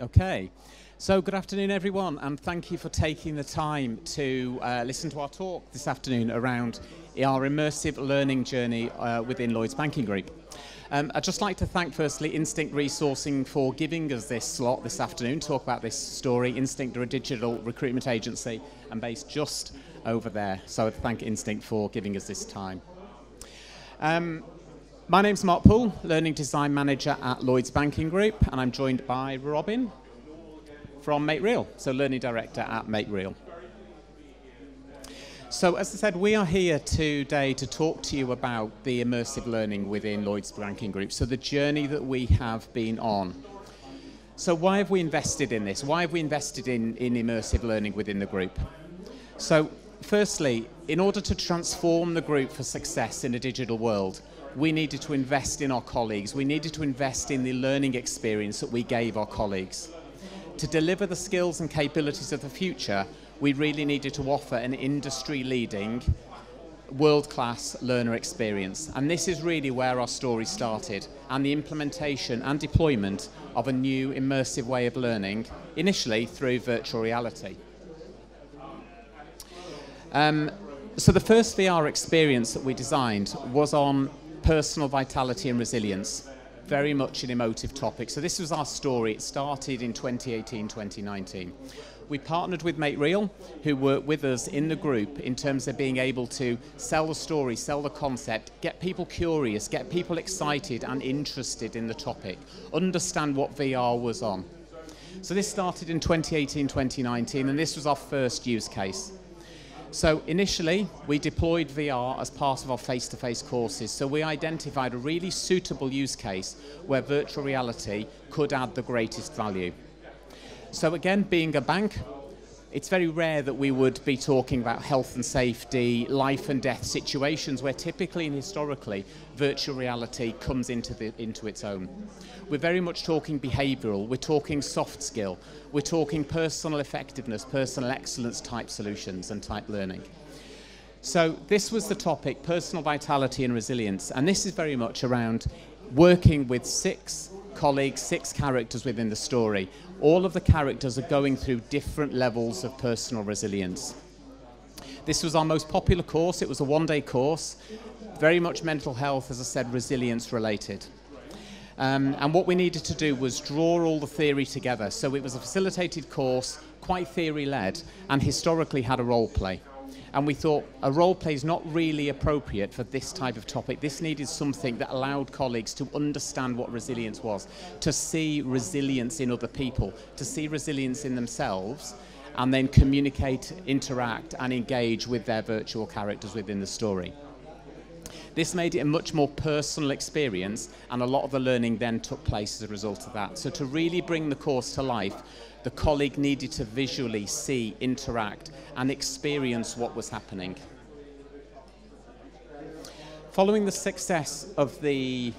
Okay, so good afternoon everyone, and thank you for taking the time to listen to our talk this afternoon around our immersive learning journey within Lloyds Banking Group. I'd just like to thank firstly Instinct Resourcing for giving us this slot this afternoon to talk about this story. Instinct are a digital recruitment agency and based just over there, so I'd thank Instinct for giving us this time. My name's Mark Poole, Learning Design Manager at Lloyds Banking Group, and I'm joined by Robin from Make Real, so Learning Director at Make Real. So as I said, we are here today to talk to you about the immersive learning within Lloyds Banking Group, so the journey that we have been on. So why have we invested in this? Why have we invested in immersive learning within the group? So firstly, in order to transform the group for success in a digital world, we needed to invest in our colleagues. We needed to invest in the learning experience that we gave our colleagues. To deliver the skills and capabilities of the future, we really needed to offer an industry-leading, world-class learner experience. And this is really where our story started, and the implementation and deployment of a new immersive way of learning, initially through virtual reality. So the first VR experience that we designed was on personal vitality and resilience, very much an emotive topic. So this was our story. It started in 2018, 2019. We partnered with Make Real, who worked with us in the group in terms of being able to sell the story, sell the concept, get people curious, get people excited and interested in the topic, understand what VR was on. So this started in 2018, 2019, and this was our first use case. So initially, we deployed VR as part of our face-to-face courses. So we identified a really suitable use case where virtual reality could add the greatest value. So again, being a bank, it's very rare that we would be talking about health and safety, life and death situations where typically and historically virtual reality comes into its own. We're very much talking behavioural, we're talking soft skill, we're talking personal effectiveness, personal excellence type solutions and type learning. So this was the topic, personal vitality and resilience, and this is very much around working with 6 colleagues, 6 characters within the story. All of the characters are going through different levels of personal resilience. This was our most popular course. It was a one-day course, very much mental health, as I said, resilience related. And what we needed to do was draw all the theory together. So it was a facilitated course, quite theory-led, and historically had a role play. And we thought a role play is not really appropriate for this type of topic. This needed something that allowed colleagues to understand what resilience was, to see resilience in other people, to see resilience in themselves, and then communicate, interact, and engage with their virtual characters within the story. This made it a much more personal experience, and a lot of the learning then took place as a result of that. So to really bring the course to life, the colleague needed to visually see, interact, and experience what was happening. Following the success of the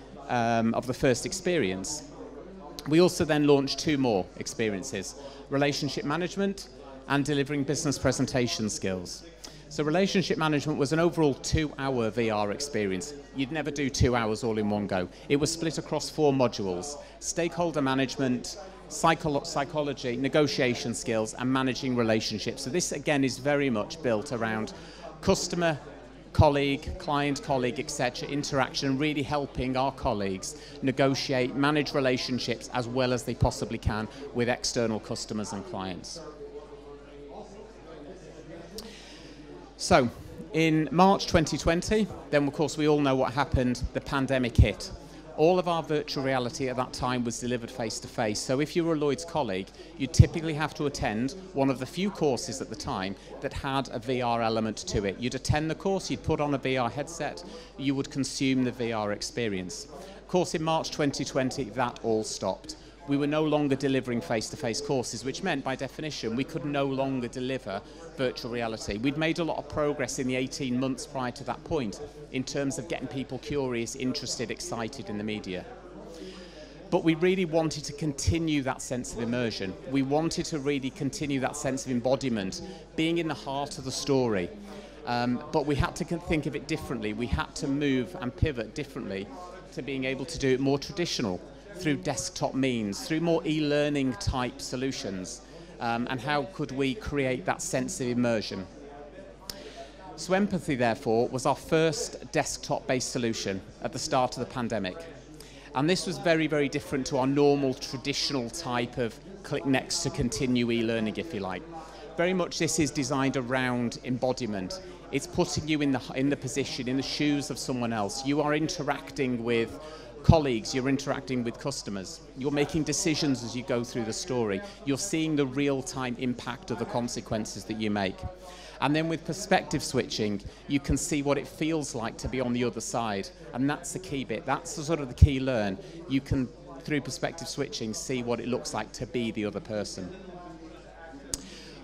first experience, we also then launched 2 more experiences: relationship management and delivering business presentation skills. So relationship management was an overall 2-hour VR experience. You'd never do 2 hours all in one go. It was split across 4 modules: stakeholder management, psychology, negotiation skills, and managing relationships. So this again is very much built around customer, colleague, client, colleague, etc. interaction, really helping our colleagues negotiate, manage relationships as well as they possibly can with external customers and clients. So in March 2020, then of course we all know what happened, the pandemic hit. All of our virtual reality at that time was delivered face-to-face. So if you were a Lloyds colleague, you'd typically have to attend one of the few courses at the time that had a VR element to it. You'd attend the course, you'd put on a VR headset, you would consume the VR experience. Of course, in March 2020, that all stopped. We were no longer delivering face-to-face courses, which meant, by definition, we could no longer deliver virtual reality. We'd made a lot of progress in the 18 months prior to that point in terms of getting people curious, interested, excited in the media. But we really wanted to continue that sense of immersion. We wanted to really continue that sense of embodiment, being in the heart of the story. But we had to think of it differently. We had to move and pivot differently to being able to do it more traditional. through desktop means, through more e-learning type solutions, and how could we create that sense of immersion. So Empathy, therefore, was our first desktop-based solution at the start of the pandemic. And this was very, very different to our normal, traditional type of click next to continue e-learning, if you like. Very much this is designed around embodiment. It's putting you in the position, in the shoes of someone else. You are interacting with colleagues, you're interacting with customers, you're making decisions as you go through the story, you're seeing the real-time impact of the consequences that you make. And then with perspective switching, you can see what it feels like to be on the other side. And that's the key bit. That's the sort of the key learn. You can, through perspective switching, see what it looks like to be the other person.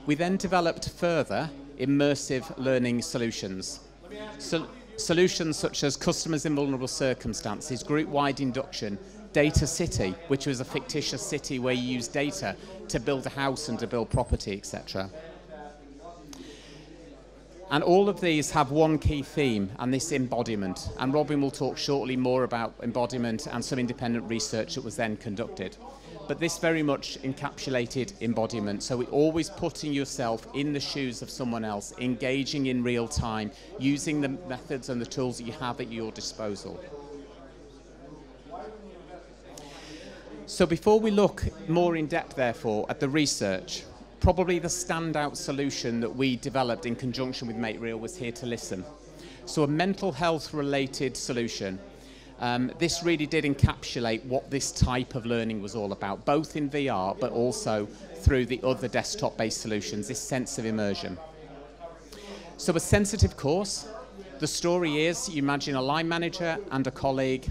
We then developed further immersive learning solutions. Solutions such as customers in vulnerable circumstances, group-wide induction, Data City, which was a fictitious city where you use data to build a house and to build property, etc. And all of these have one key theme, and this embodiment. And Robin will talk shortly more about embodiment and some independent research that was then conducted. But this very much encapsulated embodiment. So we're always putting yourself in the shoes of someone else, engaging in real time, using the methods and the tools that you have at your disposal. So before we look more in depth, therefore, at the research, probably the standout solution that we developed in conjunction with Make Real was Here to Listen. So a mental health related solution. This really did encapsulate what this type of learning was all about, both in VR but also through the other desktop-based solutions, this sense of immersion. So a sensitive course. The story is, you imagine a line manager and a colleague,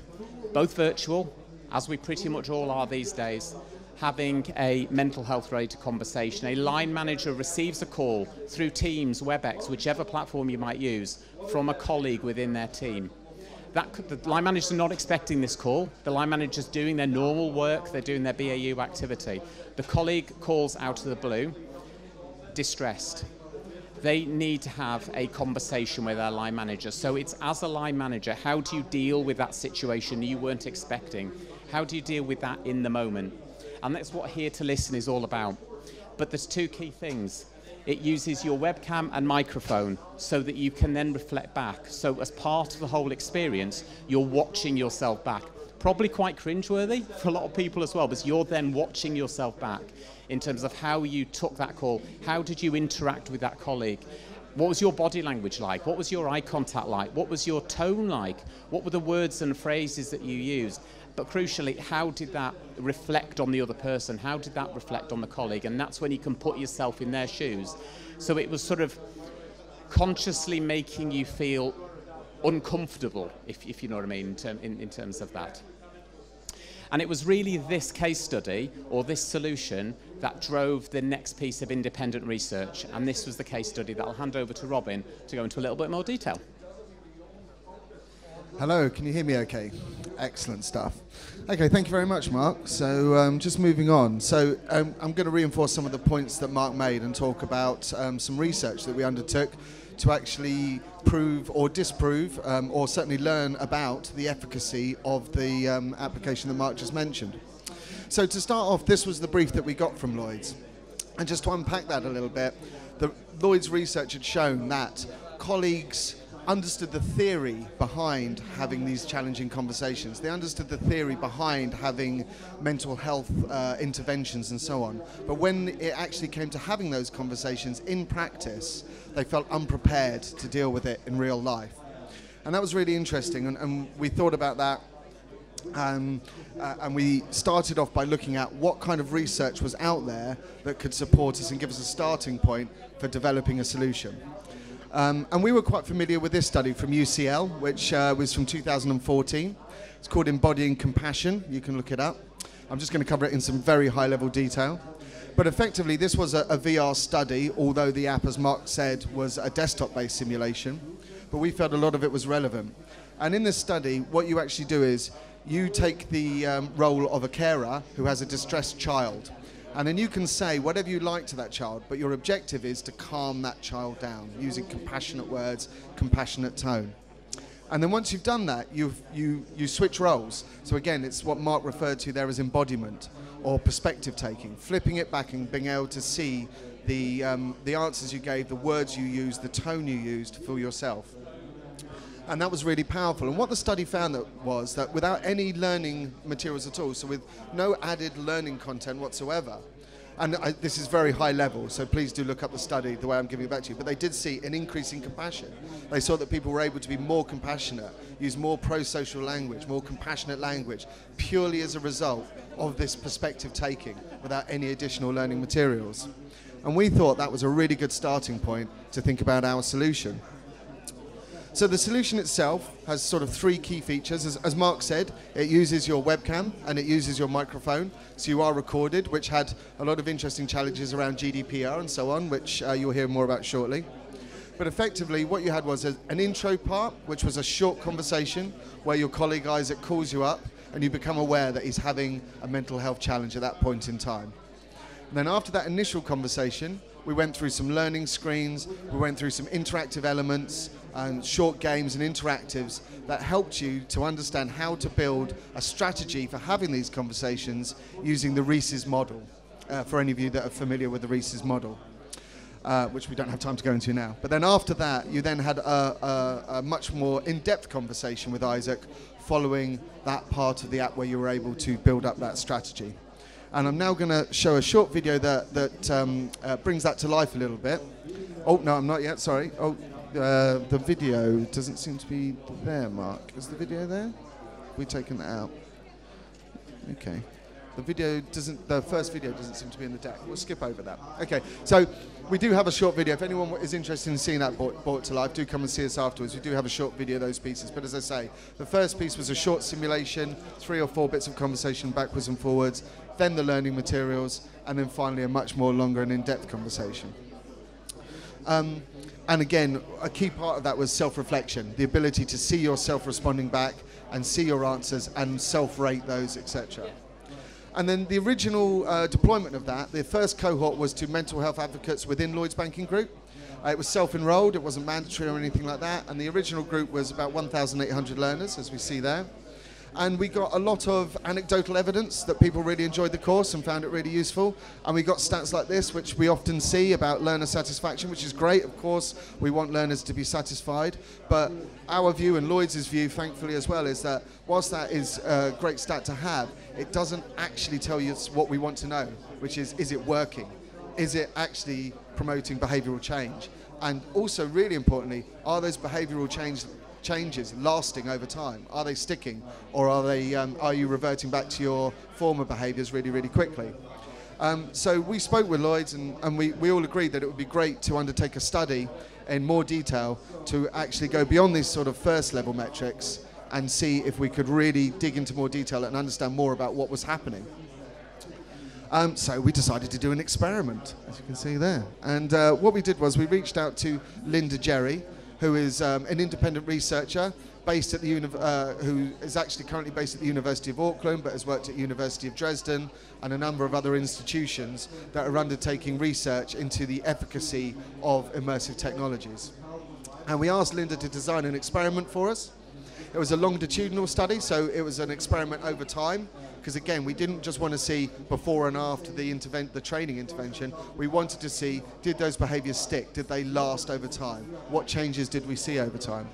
both virtual, as we pretty much all are these days, having a mental health related conversation. A line manager receives a call through Teams, WebEx, whichever platform you might use, from a colleague within their team. The line managers are not expecting this call. The line manager's doing their normal work, they're doing their BAU activity. The colleague calls out of the blue, distressed. They need to have a conversation with their line manager. So it's, as a line manager, how do you deal with that situation you weren't expecting? How do you deal with that in the moment? And that's what Here to Listen is all about. But there's two key things. It uses your webcam and microphone so that you can then reflect back. So as part of the whole experience, you're watching yourself back. Probably quite cringeworthy for a lot of people as well, but you're then watching yourself back in terms of how you took that call. How did you interact with that colleague? What was your body language like? What was your eye contact like? What was your tone like? What were the words and phrases that you used? But crucially, how did that reflect on the other person? How did that reflect on the colleague? And that's when you can put yourself in their shoes. So it was sort of consciously making you feel uncomfortable, if you know what I mean, in terms of that. And it was really this case study, or this solution, that drove the next piece of independent research. And this was the case study that I'll hand over to Robin to go into a little bit more detail. Hello, can you hear me okay? Excellent stuff. Okay, thank you very much, Mark. So just moving on. So I'm going to reinforce some of the points that Mark made and talk about some research that we undertook to actually prove or disprove or certainly learn about the efficacy of the application that Mark just mentioned. So to start off, this was the brief that we got from Lloyd's. And just to unpack that a little bit, Lloyd's research had shown that colleagues understood the theory behind having these challenging conversations. They understood the theory behind having mental health interventions and so on. But when it actually came to having those conversations in practice, they felt unprepared to deal with it in real life. And that was really interesting, and we thought about that. And we started off by looking at what kind of research was out there that could support us and give us a starting point for developing a solution. And we were quite familiar with this study from UCL, which was from 2014. It's called Embodying Compassion. You can look it up. I'm just going to cover it in some very high-level detail. But effectively, this was a VR study, although the app, as Mark said, was a desktop-based simulation. But we felt a lot of it was relevant. And in this study, what you actually do is you take the role of a carer who has a distressed child. And then you can say whatever you like to that child, but your objective is to calm that child down using compassionate words, compassionate tone. And then once you've done that, you switch roles. So again, it's what Mark referred to there as embodiment or perspective taking, flipping it back and being able to see the answers you gave, the words you used, the tone you used for yourself. And that was really powerful. And what the study found was that without any learning materials at all, so with no added learning content whatsoever, and this is very high level, so please do look up the study the way I'm giving it back to you, but they did see an increase in compassion. They saw that people were able to be more compassionate, use more pro-social language, more compassionate language, purely as a result of this perspective taking without any additional learning materials. And we thought that was a really good starting point to think about our solution. So the solution itself has sort of three key features. As Mark said, it uses your webcam and it uses your microphone. So you are recorded, which had a lot of interesting challenges around GDPR and so on, which you'll hear more about shortly. But effectively, what you had was an intro part, which was a short conversation where your colleague Isaac calls you up and you become aware that he's having a mental health challenge at that point in time. And then after that initial conversation, we went through some learning screens, we went through some interactive elements and short games and interactives that helped you to understand how to build a strategy for having these conversations using the Reese's model, for any of you that are familiar with the Reese's model, which we don't have time to go into now. But then after that, you then had a much more in-depth conversation with Isaac following that part of the app where you were able to build up that strategy. And I'm now going to show a short video that brings that to life a little bit. Oh, no, I'm not yet, sorry. Oh, the video doesn't seem to be there, Mark. Is the video there? Have we taken that out? Okay. The first video doesn't seem to be in the deck. We'll skip over that. Okay, so we do have a short video. If anyone is interested in seeing that brought to life, do come and see us afterwards. We do have a short video of those pieces. But as I say, the first piece was a short simulation, 3 or 4 bits of conversation backwards and forwards, then the learning materials, and then finally a much more longer and in-depth conversation. And again, a key part of that was self-reflection, the ability to see yourself responding back and see your answers and self-rate those, etc. And then the original deployment of that, the first cohort was to mental health advocates within Lloyds Banking Group. It was self-enrolled, it wasn't mandatory or anything like that, and the original group was about 1,800 learners, as we see there. And we got a lot of anecdotal evidence that people really enjoyed the course and found it really useful. And we got stats like this, which we often see about learner satisfaction, which is great. Of course, we want learners to be satisfied. But our view and Lloyds' view, thankfully as well, is that whilst that is a great stat to have, it doesn't actually tell you what we want to know, which is it working? Is it actually promoting behavioural change? And also, really importantly, are those behavioural changes lasting over time? Are they sticking, or are you reverting back to your former behaviours really, really quickly? So we spoke with Lloyds and we all agreed that it would be great to undertake a study in more detail to actually go beyond these sort of first level metrics and see if we could really dig into more detail and understand more about what was happening. So we decided to do an experiment, as you can see there. And what we did was we reached out to Linda Jerry, who is an independent researcher based at who is actually currently based at the University of Auckland, but has worked at University of Dresden and a number of other institutions that are undertaking research into the efficacy of immersive technologies. And we asked Linda to design an experiment for us. It was a longitudinal study, so it was an experiment over time, because again, we didn't just want to see before and after the training intervention. We wanted to see, did those behaviours stick? Did they last over time? What changes did we see over time?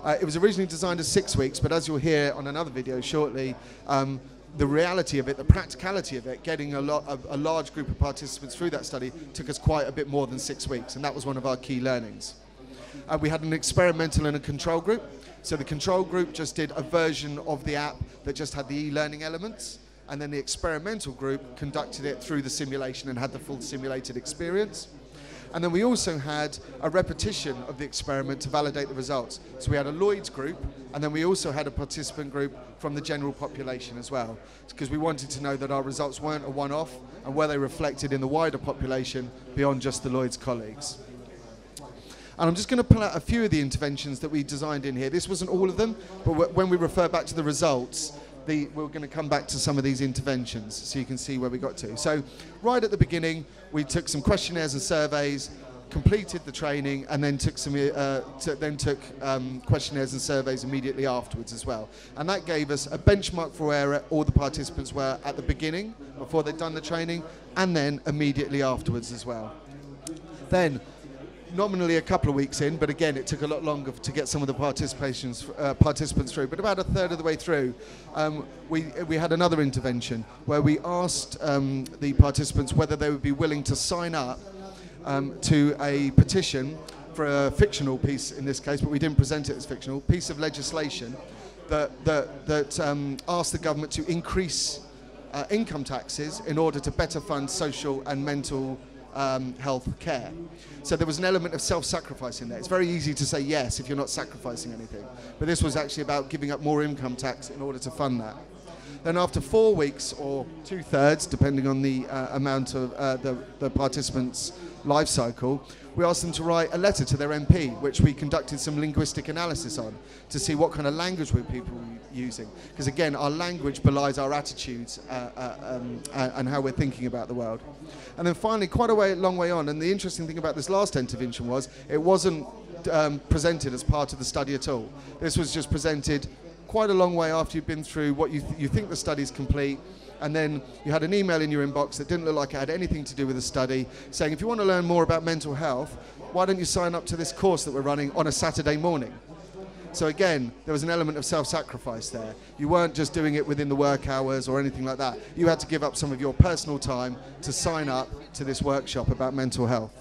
It was originally designed as 6 weeks, but as you'll hear on another video shortly, the reality of it, the practicality of it, getting a large group of participants through that study took us quite a bit more than 6 weeks, and that was one of our key learnings. We had an experimental and a control group. So the control group just did a version of the app that just had the e-learning elements, and then the experimental group conducted it through the simulation and had the full simulated experience. And then we also had a repetition of the experiment to validate the results. So we had a Lloyds group, and then we also had a participant group from the general population as well, because we wanted to know that our results weren't a one-off and were they reflected in the wider population beyond just the Lloyds colleagues. And I'm just going to pull out a few of the interventions that we designed in here. This wasn't all of them, but when we refer back to the results, we're going to come back to some of these interventions so you can see where we got to. So right at the beginning, we took some questionnaires and surveys, completed the training, and then took questionnaires and surveys immediately afterwards as well. And that gave us a benchmark for where all the participants were at the beginning, before they'd done the training, and then immediately afterwards as well. Then, nominally a couple of weeks in, but again, it took a lot longer to get some of the participants through. But about a third of the way through, we had another intervention where we asked the participants whether they would be willing to sign up to a petition for a fictional piece, in this case, but we didn't present it as fictional, piece of legislation that asked the government to increase income taxes in order to better fund social and mental health care. So there was an element of self-sacrifice in there. It's very easy to say yes if you're not sacrificing anything, but this was actually about giving up more income tax in order to fund that. Then after 4 weeks, or 2/3, depending on the amount of the participants' life cycle, we asked them to write a letter to their MP, which we conducted some linguistic analysis on to see what kind of language were people using. Because again, our language belies our attitudes and how we're thinking about the world. And then finally, quite a long way on, and the interesting thing about this last intervention was it wasn't presented as part of the study at all. This was just presented quite a long way after you've been through what you think the study's complete, and then you had an email in your inbox that didn't look like it had anything to do with the study, saying if you want to learn more about mental health, why don't you sign up to this course that we're running on a Saturday morning? So again, there was an element of self-sacrifice there. You weren't just doing it within the work hours or anything like that. You had to give up some of your personal time to sign up to this workshop about mental health.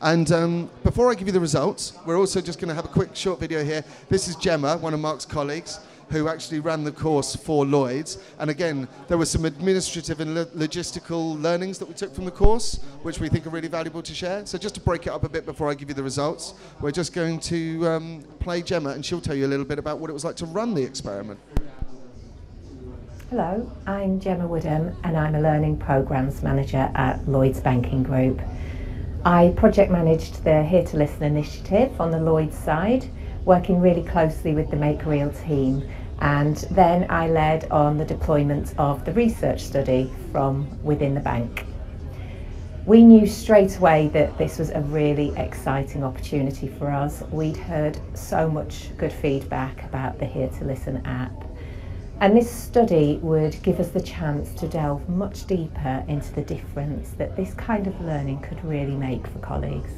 And before I give you the results, we're also just going to have a quick short video here. This is Gemma, one of Mark's colleagues, who actually ran the course for Lloyds. And again, there were some administrative and logistical learnings that we took from the course, which we think are really valuable to share. So just to break it up a bit before I give you the results, we're just going to play Gemma, and she'll tell you a little bit about what it was like to run the experiment. Hello, I'm Gemma Woodham, and I'm a Learning Programmes Manager at Lloyds Banking Group. I project managed the Here to Listen initiative on the Lloyds side, working really closely with the Make Real team, and then I led on the deployment of the research study from within the bank. We knew straight away that this was a really exciting opportunity for us. We'd heard so much good feedback about the Here to Listen app. And this study would give us the chance to delve much deeper into the difference that this kind of learning could really make for colleagues.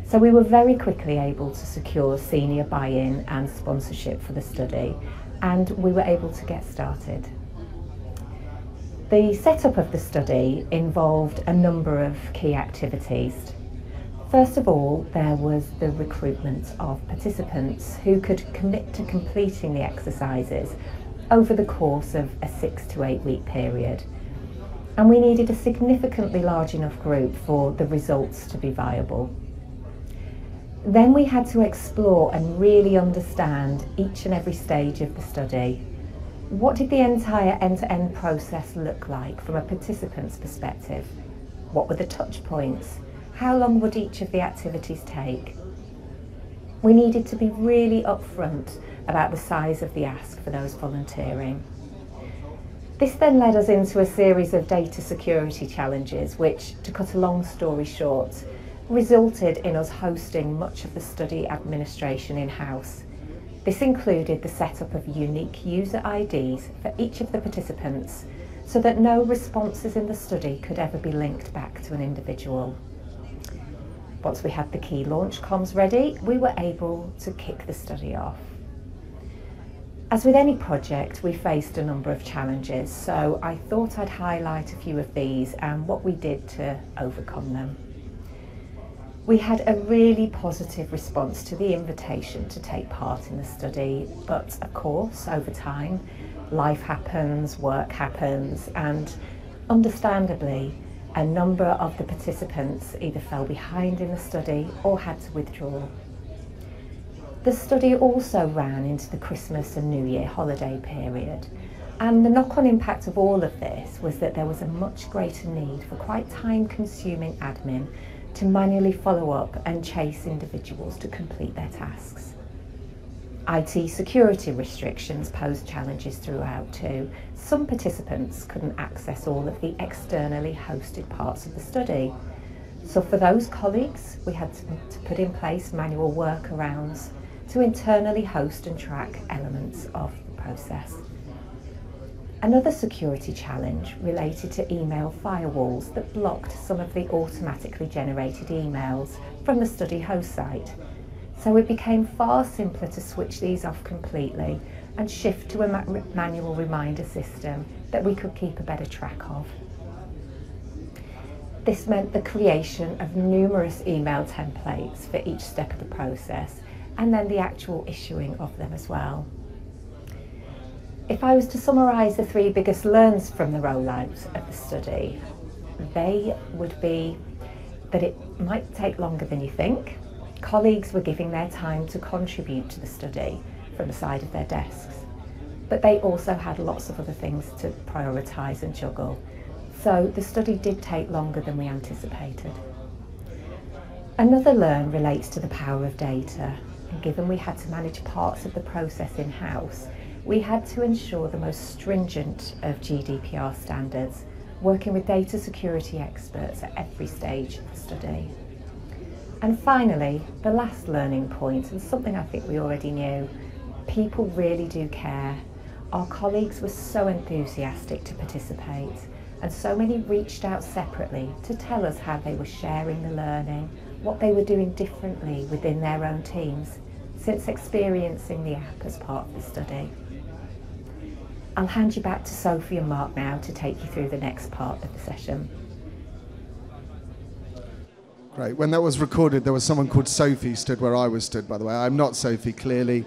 So we were very quickly able to secure senior buy-in and sponsorship for the study, and we were able to get started. The setup of the study involved a number of key activities. First of all, there was the recruitment of participants who could commit to completing the exercises over the course of a 6 to 8 week period. And we needed a significantly large enough group for the results to be viable. Then we had to explore and really understand each and every stage of the study. What did the entire end-to-end process look like from a participant's perspective? What were the touch points? How long would each of the activities take? We needed to be really upfront about the size of the ask for those volunteering. This then led us into a series of data security challenges, which, to cut a long story short, resulted in us hosting much of the study administration in-house. This included the setup of unique user IDs for each of the participants, so that no responses in the study could ever be linked back to an individual. Once we had the key launch comms ready, we were able to kick the study off. As with any project, we faced a number of challenges, so I thought I'd highlight a few of these and what we did to overcome them. We had a really positive response to the invitation to take part in the study, but of course, over time, life happens, work happens, and understandably, a number of the participants either fell behind in the study or had to withdraw. The study also ran into the Christmas and New Year holiday period, and the knock-on impact of all of this was that there was a much greater need for quite time-consuming admin to manually follow up and chase individuals to complete their tasks. IT security restrictions posed challenges throughout too. Some participants couldn't access all of the externally hosted parts of the study. So for those colleagues, we had to put in place manual workarounds to internally host and track elements of the process. Another security challenge related to email firewalls that blocked some of the automatically generated emails from the study host site. So it became far simpler to switch these off completely and shift to a manual reminder system that we could keep a better track of. This meant the creation of numerous email templates for each step of the process, and then the actual issuing of them as well. If I was to summarise the 3 biggest learns from the rollout of the study, they would be that it might take longer than you think. Colleagues were giving their time to contribute to the study from the side of their desks, but they also had lots of other things to prioritise and juggle. So the study did take longer than we anticipated. Another learn relates to the power of data, and given we had to manage parts of the process in-house, we had to ensure the most stringent of GDPR standards, working with data security experts at every stage of the study. And finally, the last learning point, and something I think we already knew, people really do care. Our colleagues were so enthusiastic to participate, and so many reached out separately to tell us how they were sharing the learning, what they were doing differently within their own teams since experiencing the app as part of the study. I'll hand you back to Sophie and Mark now to take you through the next part of the session. Great. When that was recorded, there was someone called Sophie stood where I was stood, by the way. I'm not Sophie, clearly.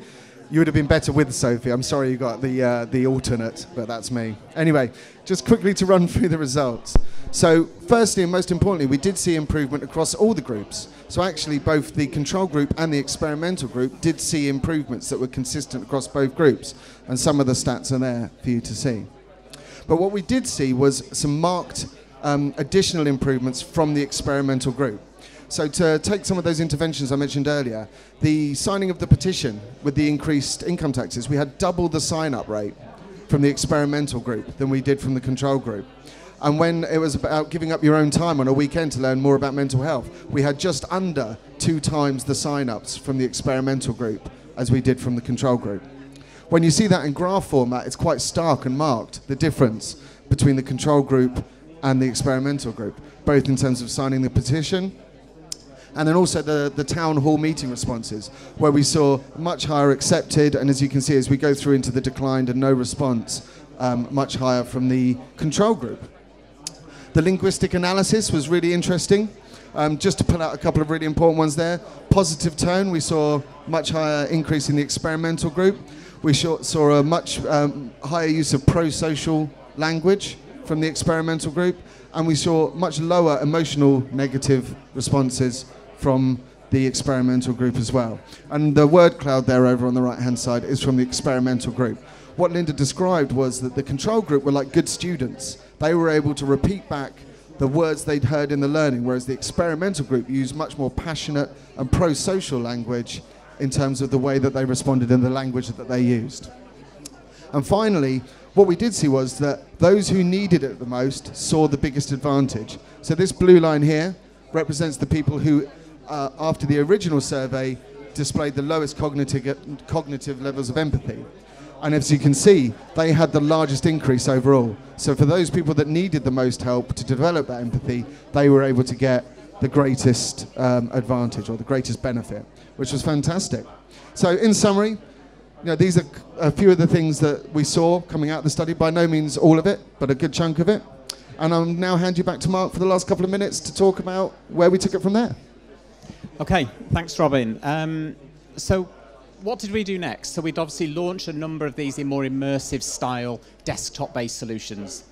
You would have been better with Sophie. I'm sorry you got the alternate, but that's me. Anyway, just quickly to run through the results. So firstly and most importantly, we did see improvement across all the groups. So actually both the control group and the experimental group did see improvements that were consistent across both groups. And some of the stats are there for you to see. But what we did see was some marked additional improvements from the experimental group. So to take some of those interventions I mentioned earlier, the signing of the petition with the increased income taxes, we had double the sign-up rate from the experimental group than we did from the control group. And when it was about giving up your own time on a weekend to learn more about mental health, we had just under 2 times the sign-ups from the experimental group as we did from the control group. When you see that in graph format, it's quite stark and marked, the difference between the control group and the experimental group, both in terms of signing the petition, and then also the town hall meeting responses, where we saw much higher accepted, and as you can see, as we go through into the declined and no response, much higher from the control group. The linguistic analysis was really interesting. Just to pull out a couple of really important ones there. Positive tone, we saw much higher increase in the experimental group. We saw a much higher use of pro-social language from the experimental group, and we saw much lower emotional negative responses from the experimental group as well. And the word cloud there over on the right-hand side is from the experimental group. What Linda described was that the control group were like good students. They were able to repeat back the words they'd heard in the learning, whereas the experimental group used much more passionate and pro-social language in terms of the way that they responded and the language that they used. And finally, what we did see was that those who needed it the most saw the biggest advantage. So this blue line here represents the people who, after the original survey, displayed the lowest cognitive levels of empathy. And as you can see, they had the largest increase overall. So for those people that needed the most help to develop that empathy, they were able to get the greatest advantage or the greatest benefit, which was fantastic. So in summary, these are a few of the things that we saw coming out of the study. By no means all of it, but a good chunk of it. And I'll now hand you back to Mark for the last couple of minutes to talk about where we took it from there. Okay, thanks, Robin. So what did we do next? So we'd obviously launched a number of these in more immersive style desktop-based solutions,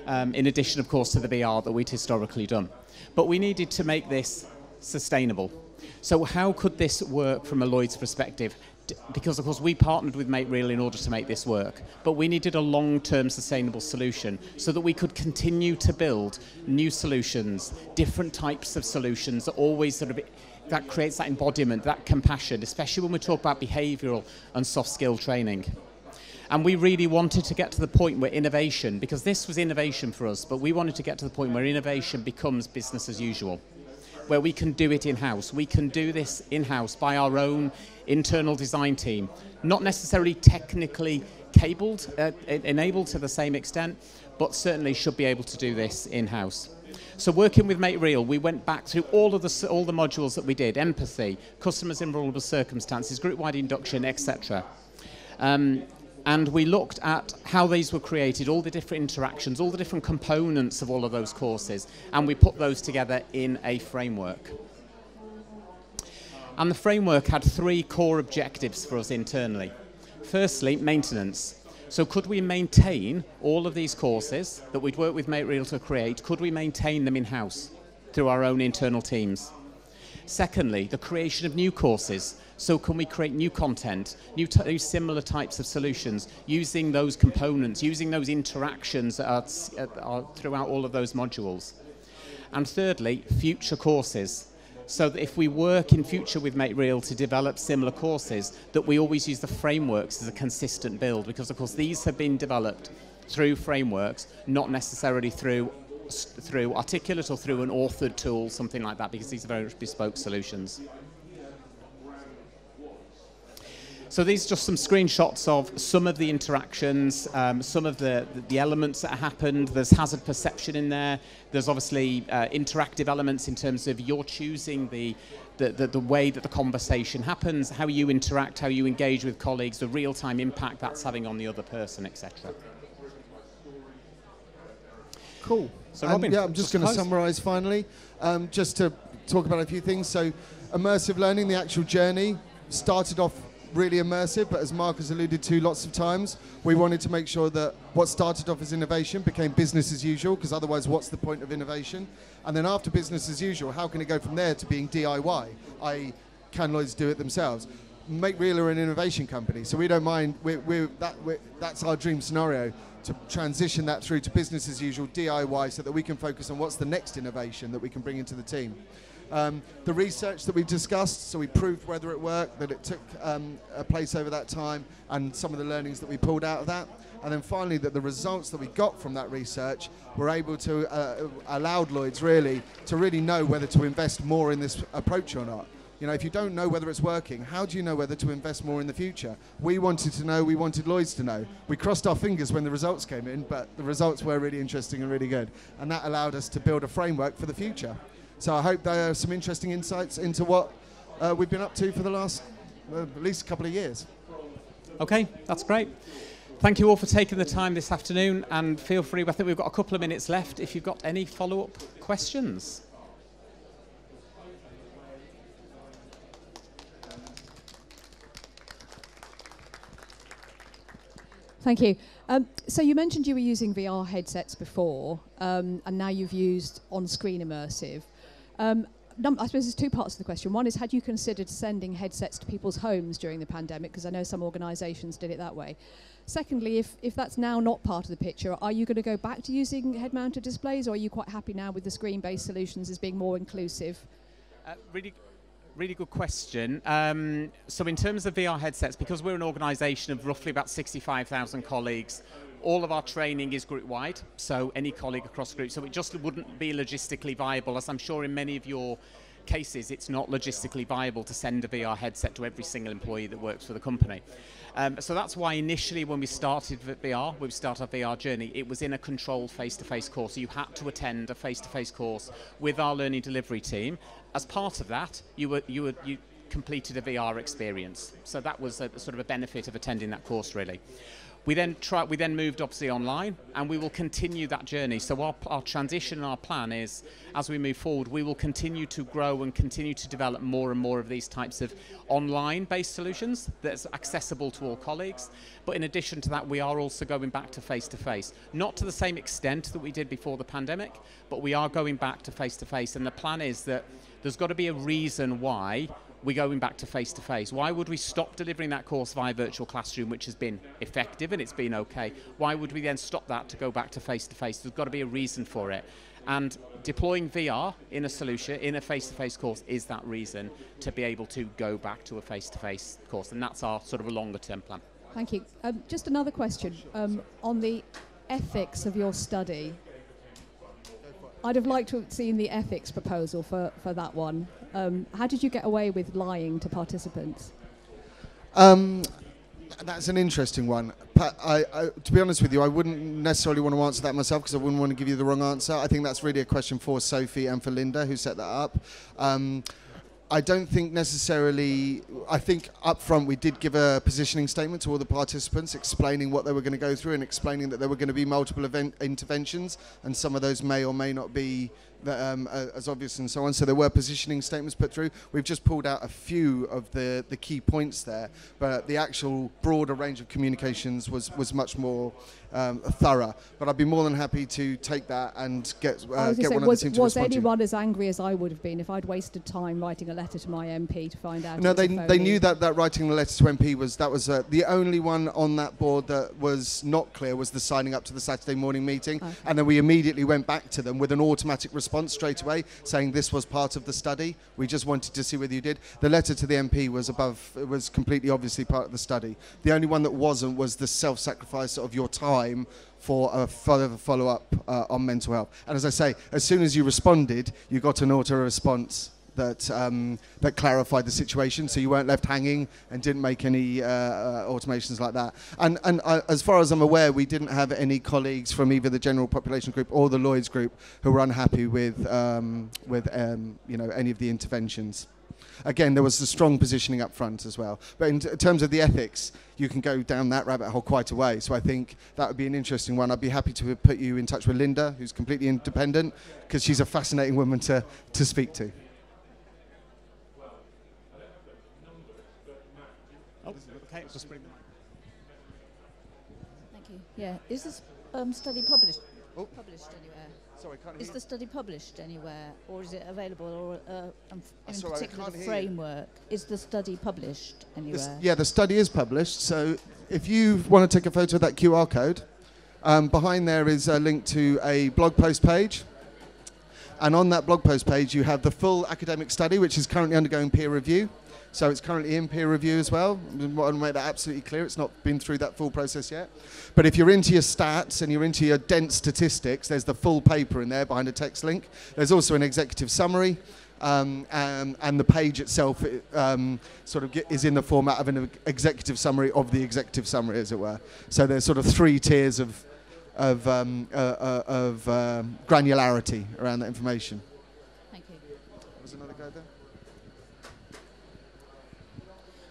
in addition, of course, to the VR that we'd historically done. But we needed to make this sustainable. So how could this work from a Lloyd's perspective? Because, of course, we partnered with MateReal in order to make this work, but we needed a long-term sustainable solution so that we could continue to build new solutions, different types of solutions that always sort of that creates that embodiment, that compassion, especially when we talk about behavioural and soft skill training. And we really wanted to get to the point where innovation, because this was innovation for us, but we wanted to get to the point where innovation becomes business as usual. where we can do it in-house. We can do this in-house by our own internal design team, not necessarily technically enabled to the same extent, but certainly should be able to do this in-house. So working with Make Real, we went back through all the modules that we did: empathy, customers in vulnerable circumstances, group-wide induction, etc. And we looked at how these were created, all the different interactions, all the different components of all of those courses, and we put those together in a framework. And the framework had 3 core objectives for us internally. Firstly, maintenance. So could we maintain all of these courses that we'd worked with Make Real to create? Could we maintain them in-house through our own internal teams? Secondly, the creation of new courses. So can we create new content, new similar types of solutions, using those components, using those interactions that are throughout all of those modules? And thirdly, future courses. So that if we work in future with Make Real to develop similar courses, that we always use the frameworks as a consistent build, because of course these have been developed through frameworks, not necessarily through Articulate or through an authored tool, something like that, because these are very much bespoke solutions. So these are just some screenshots of some of the interactions, some of the elements that happened. There's hazard perception in there. There's obviously interactive elements in terms of you're choosing the way that the conversation happens, how you interact, how you engage with colleagues, the real-time impact that's having on the other person, etc. Cool. So Robin, yeah, I'm just going to summarise finally, just to talk about a few things. So immersive learning, the actual journey, started off really immersive, but as Mark has alluded to lots of times, we wanted to make sure that what started off as innovation became business as usual, because otherwise what's the point of innovation? And then after business as usual, how can it go from there to being DIY, i.e. can Lloyds do it themselves? Make Real are an innovation company, so we don't mind, that's our dream scenario, to transition that through to business as usual, DIY, so that we can focus on what's the next innovation that we can bring into the team. The research that we've discussed, so we proved whether it worked, that it took a place over that time, and some of the learnings that we pulled out of that. And then finally, that the results that we got from that research were able to allow Lloyds really to really know whether to invest more in this approach or not. You know, if you don't know whether it's working, how do you know whether to invest more in the future? We wanted to know, we wanted Lloyds to know. We crossed our fingers when the results came in, but the results were really interesting and really good. And that allowed us to build a framework for the future. So I hope there are some interesting insights into what we've been up to for the last at least a couple of years. Okay, that's great. Thank you all for taking the time this afternoon, and feel free, I think we've got a couple of minutes left, if you've got any follow-up questions. Thank you. So you mentioned you were using VR headsets before, and now you've used on-screen immersive. I suppose there's 2 parts to the question. One is, had you considered sending headsets to people's homes during the pandemic? Because I know some organisations did it that way. Secondly, if that's now not part of the picture, are you going to go back to using head-mounted displays, or are you quite happy now with the screen-based solutions as being more inclusive? Really good question. So in terms of VR headsets, because we're an organisation of roughly about 65,000 colleagues, all of our training is group-wide, so any colleague across group, so it just wouldn't be logistically viable, as I'm sure in many of your cases it's not logistically viable to send a VR headset to every single employee that works for the company. So that's why initially when we started VR, when we started our VR journey, it was in a controlled face-to-face course. So you had to attend a face-to-face course with our learning delivery team. As part of that, you completed a VR experience. So that was a sort of a benefit of attending that course, really. We then moved obviously online, and we will continue that journey. So our transition and our plan is, as we move forward, we will continue to grow and continue to develop more and more of these types of online-based solutions that's accessible to all colleagues. But in addition to that, we are also going back to face-to-face. Not to the same extent that we did before the pandemic, but we are going back to face-to-face. And the plan is that there's got to be a reason why we're going back to face-to-face. Why would we stop delivering that course via virtual classroom, which has been effective and it's been okay? Why would we then stop that to go back to face-to-face? There's got to be a reason for it. And deploying VR in a solution, in a face-to-face course, is that reason to be able to go back to a face-to-face course. And that's our sort of a longer-term plan. Thank you. Just another question on the ethics of your study. I'd have liked to have seen the ethics proposal for that one. How did you get away with lying to participants? That's an interesting one. To be honest with you, I wouldn't necessarily want to answer that myself because I wouldn't want to give you the wrong answer. I think that's really a question for Sophie and for Linda, who set that up. I don't think necessarily, I think up front we did give a positioning statement to all the participants explaining what they were going to go through and explaining that there were going to be multiple interventions, and some of those may or may not be as obvious and so on. So there were positioning statements put through. We've just pulled out a few of the key points there, but the actual broader range of communications was much more thorough. But I'd be more than happy to take that and get one of the team to respond to. Was anyone as angry as I would have been if I'd wasted time writing a letter to my MP to find out? No, they knew that writing the letter to MP was the only one on that board that was not clear was the signing up to the Saturday morning meeting, okay. And then we immediately went back to them with an automatic response straight away saying this was part of the study. We just wanted to see whether you did. The letter to the MP was completely obviously part of the study. The only one that wasn't was the self-sacrifice of your time for a further follow-up on mental health. And as I say, as soon as you responded, you got an auto-response that clarified the situation, so you weren't left hanging and didn't make any automations like that. And as far as I'm aware, we didn't have any colleagues from either the general population group or the Lloyd's group who were unhappy with any of the interventions. Again, there was a strong positioning up front as well. But in terms of the ethics, you can go down that rabbit hole quite a way. So I think that would be an interesting one. I'd be happy to put you in touch with Linda, who's completely independent, because she's a fascinating woman to speak to. Okay, just bring the mic. Thank you. Yeah, is this study published anywhere? Sorry, can't hear Is you. the study published anywhere, or is it available, or in Sorry, particular the framework? Is the study published anywhere? The study is published. So if you want to take a photo of that QR code, behind there is a link to a blog post page. And on that blog post page, you have the full academic study, which is currently undergoing peer review. So it's currently in peer review as well. I want to make that absolutely clear. It's not been through that full process yet. But if you're into your stats and you're into your dense statistics, there's the full paper in there behind a text link. There's also an executive summary. And the page itself is in the format of an executive summary of the executive summary, as it were. So there's sort of 3 tiers of granularity around that information. Thank you. Was another go there?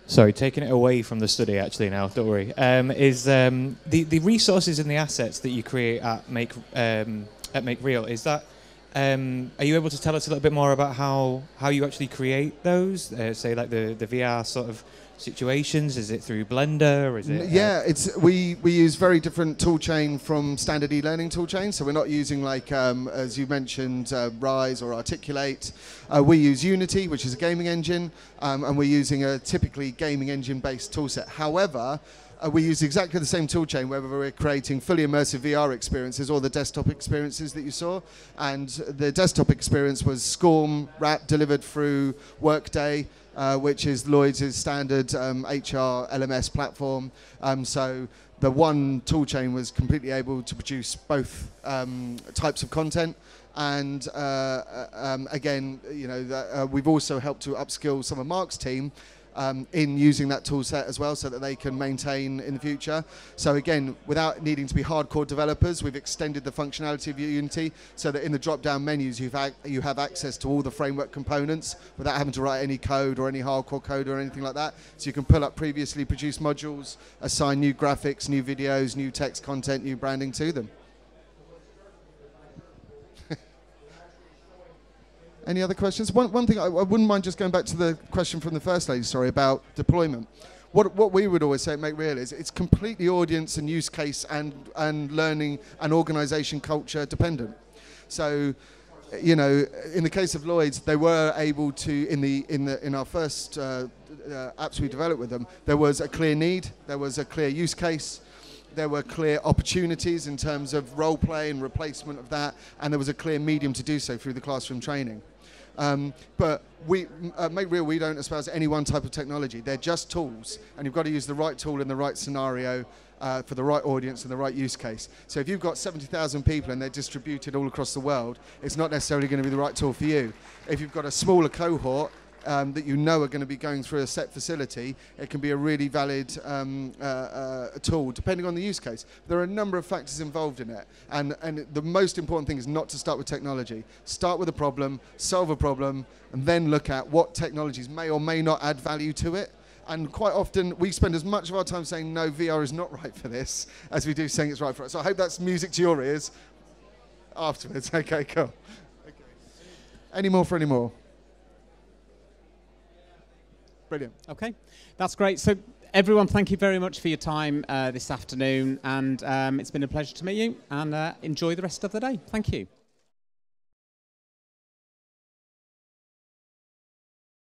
Sorry, taking it away from the study actually now, don't worry, is the resources and the assets that you create at Make Real, is that, are you able to tell us a little bit more about how you actually create those, say like the VR sort of situations? Is it through Blender? Or is it, we use very different toolchain from standard e-learning toolchain. So we're not using like, as you mentioned, Rise or Articulate. We use Unity, which is a gaming engine, and we're using a typically gaming engine-based toolset. However, we use exactly the same toolchain whether we're creating fully immersive VR experiences or the desktop experiences that you saw. And the desktop experience was SCORM wrap delivered through Workday, which is Lloyd's standard HR LMS platform. So the one toolchain was completely able to produce both types of content. And again, we've also helped to upskill some of Mark's team in using that tool set as well, so that they can maintain in the future. So again, without needing to be hardcore developers, we've extended the functionality of Unity so that in the drop-down menus you have access to all the framework components without having to write any code or any hardcore code or anything like that. So you can pull up previously produced modules, assign new graphics, new videos, new text content, new branding to them. Any other questions? One thing, I wouldn't mind just going back to the question from the first lady, sorry, about deployment. What we would always say at Make Real is it's completely audience and use case and learning and organisation culture dependent. So, in the case of Lloyd's, they were able to, in our first apps we developed with them, there was a clear need, there was a clear use case, there were clear opportunities in terms of role play and replacement of that, and there was a clear medium to do so through the classroom training. But Make Real, we don't espouse any one type of technology. They're just tools, and you've got to use the right tool in the right scenario for the right audience and the right use case. So if you've got 70,000 people and they're distributed all across the world, it's not necessarily going to be the right tool for you. If you've got a smaller cohort that you know are going to be going through a set facility, it can be a really valid tool, depending on the use case. There are a number of factors involved in it, and the most important thing is not to start with technology. Start with a problem, solve a problem, and then look at what technologies may or may not add value to it. And quite often, we spend as much of our time saying, no, VR is not right for this, as we do saying it's right for us. So I hope that's music to your ears afterwards. Okay, cool. Okay. Any more for any more? Brilliant. Okay, that's great. So everyone, thank you very much for your time this afternoon, and it's been a pleasure to meet you, and enjoy the rest of the day. Thank you.